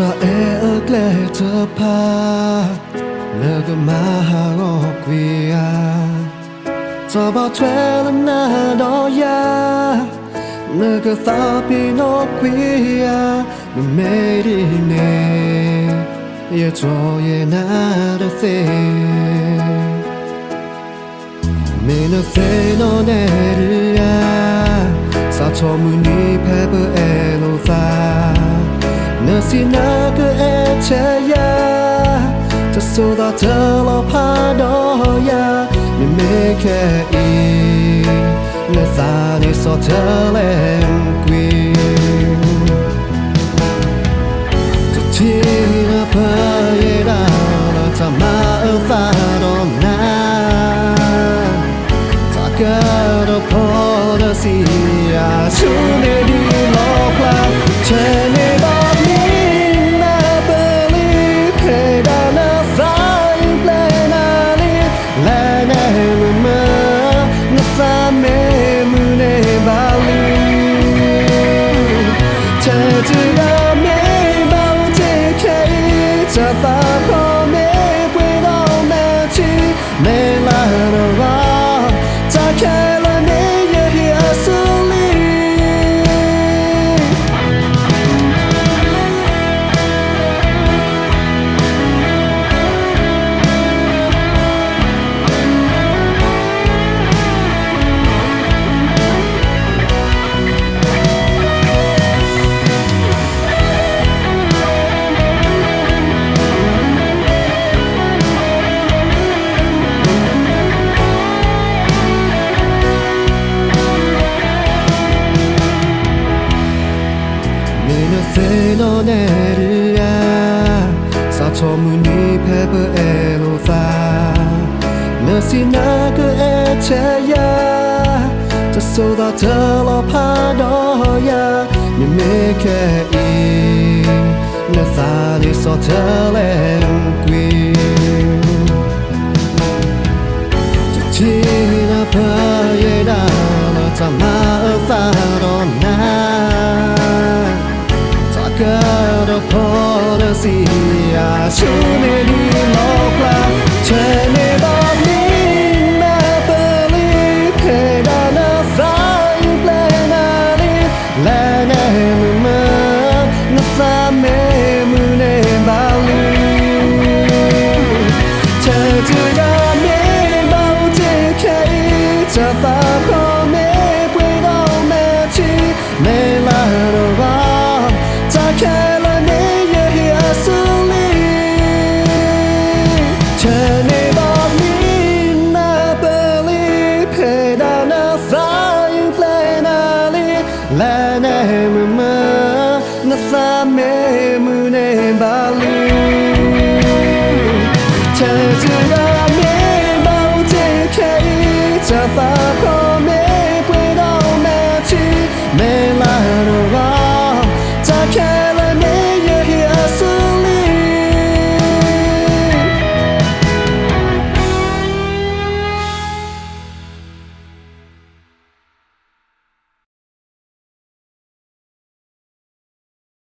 ta e gle ta pa le ga ma ha ro kwi ya ta ba twe la na do ya le ga ta pi no kwi ya me ri ne ye cho ye na de se me no se no ne ya sa cho mu ni pe pe e no sa na si na ke e che yaจะสู้ต่อเธอเราพาดอยาไม่ไม่แค่อีเนื้อสานี่สอเธอเล่นกุยจะที่น่าเพยดาเราจะมาฟาดอนนาถ้าเกิดเราพอจะเสียชูในดีโลกลาเธอในแบบนี้จะฝากพ่อแม่ไว้รอแม่ที่ไม่ลาเราจะแค่ละนี้อย่าเหี่ยสุลีse no neria sa cho mu ni pe pe e lo fa na si na ke e che ya จะสู้ต่อเธอเราพาดอยาไม่ไม่แค่อีเนื้อสานี่สอเธอเล่นกุยจะที่น่าเพยดาเราจะมาฟาดอนนาก็พอจะเสียชูในดีโลกลาเธอในตอนนี้แม่เปิดลีเพดานฟ้าอยู่เปล่านาลีและในมือนับสามเมมือในบาลีเธอจะได้ไม่เบาที่แค่จะฝากพ่อแม่ไว้รอแม่ที่ไม่ลาเราจะแค่ละนี้อย่าเหี่ยสุลีเธอในแบบนี้น่าเบลีเพดานฟ้าอยู่เปล่านาลีและในมือนับสามเม